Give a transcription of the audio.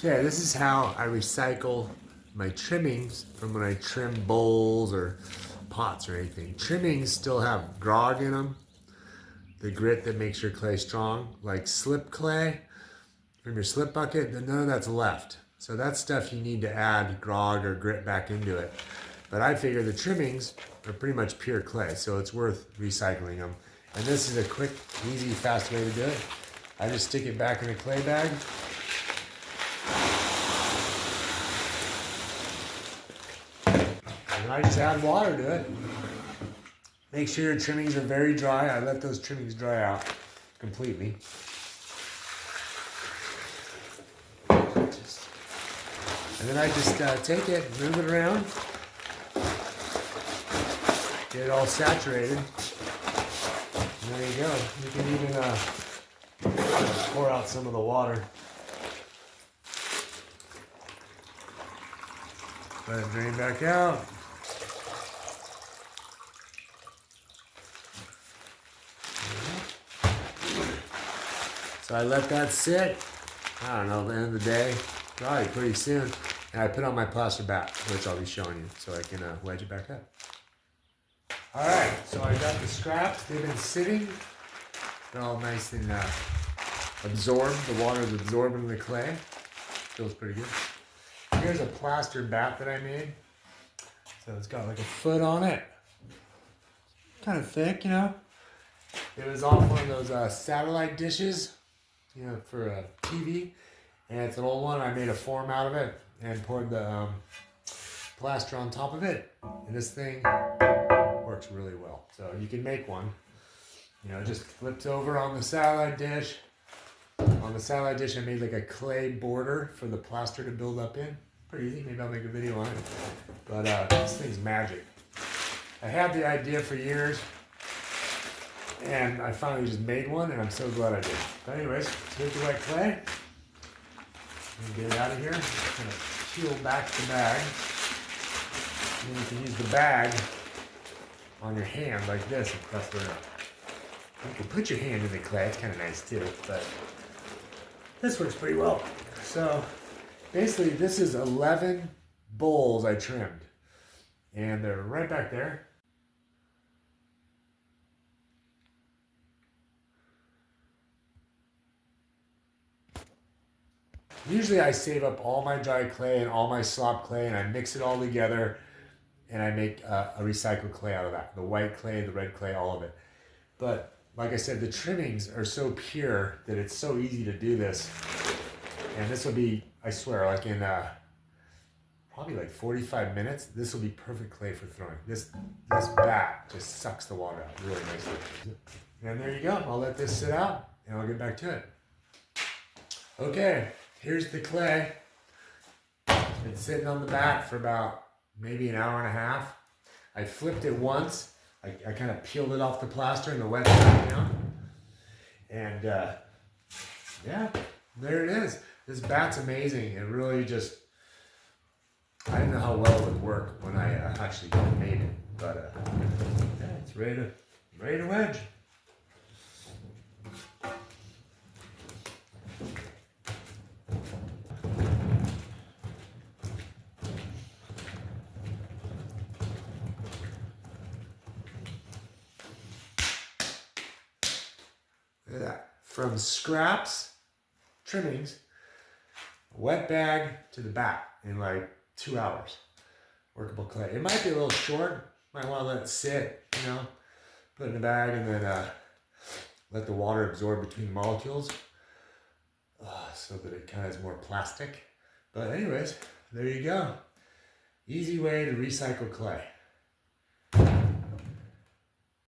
Okay, this is how I recycle my trimmings from when I trim bowls or pots or anything. Trimmings still have grog in them, the grit that makes your clay strong, like slip clay from your slip bucket, then none of that's left. So that's stuff you need to add grog or grit back into it. But I figure the trimmings are pretty much pure clay, so it's worth recycling them. And this is a quick, easy, fast way to do it. I just stick it back in a clay bag. And I just add water to it. Make sure your trimmings are very dry. I let those trimmings dry out completely. And then I just take it, move it around, get it all saturated. And there you go. You can even pour out some of the water. Let it drain back out. So I let that sit, I don't know, at the end of the day, probably pretty soon. And I put on my plaster back, which I'll be showing you, so I can wedge it back up. All right, so I got the scraps. They've been sitting. They're all nice and absorbed. The water is absorbing the clay. Feels pretty good. Here's a plaster bat that I made. So it's got like a foot on it. Kind of thick, you know. It was off one of those satellite dishes, you know, for a TV. And it's an old one. I made a form out of it and poured the plaster on top of it. And this thing works really well. So you can make one. You know, it just flips over on the satellite dish. On the satellite dish, I made like a clay border for the plaster to build up in. Pretty easy. Maybe I'll make a video on it. But this thing's magic. I had the idea for years, and I finally just made one, and I'm so glad I did. But anyways, here's the white clay. Get it out of here. Just kind of peel back the bag. And then you can use the bag on your hand like this and press it up. You can put your hand in the clay. It's kind of nice too, but this works pretty well. So basically, this is 11 bowls I trimmed, and they're right back there. Usually I save up all my dry clay and all my slop clay, and I mix it all together, and I make a recycled clay out of that. The white clay, the red clay, all of it. But like I said, the trimmings are so pure that it's so easy to do this. And this will be, I swear, like in probably like 45 minutes, this will be perfect clay for throwing. This bat just sucks the water out really nicely. And there you go. I'll let this sit out, and I'll get back to it. Okay. Here's the clay. It's been sitting on the bat for about maybe an hour and a half. I flipped it once. I kind of peeled it off the plaster and the wet side down. And yeah, there it is. This bat's amazing. It really just, I didn't know how well it would work when I actually made it. But yeah, it's ready to wedge. Look at that. From scraps, trimmings, wet bag to the bat in like 2 hours. Workable clay. It might be a little short. Might want to let it sit, you know. Put it in the bag and then let the water absorb between the molecules so that it kind of is more plastic. But anyways, there you go. Easy way to recycle clay.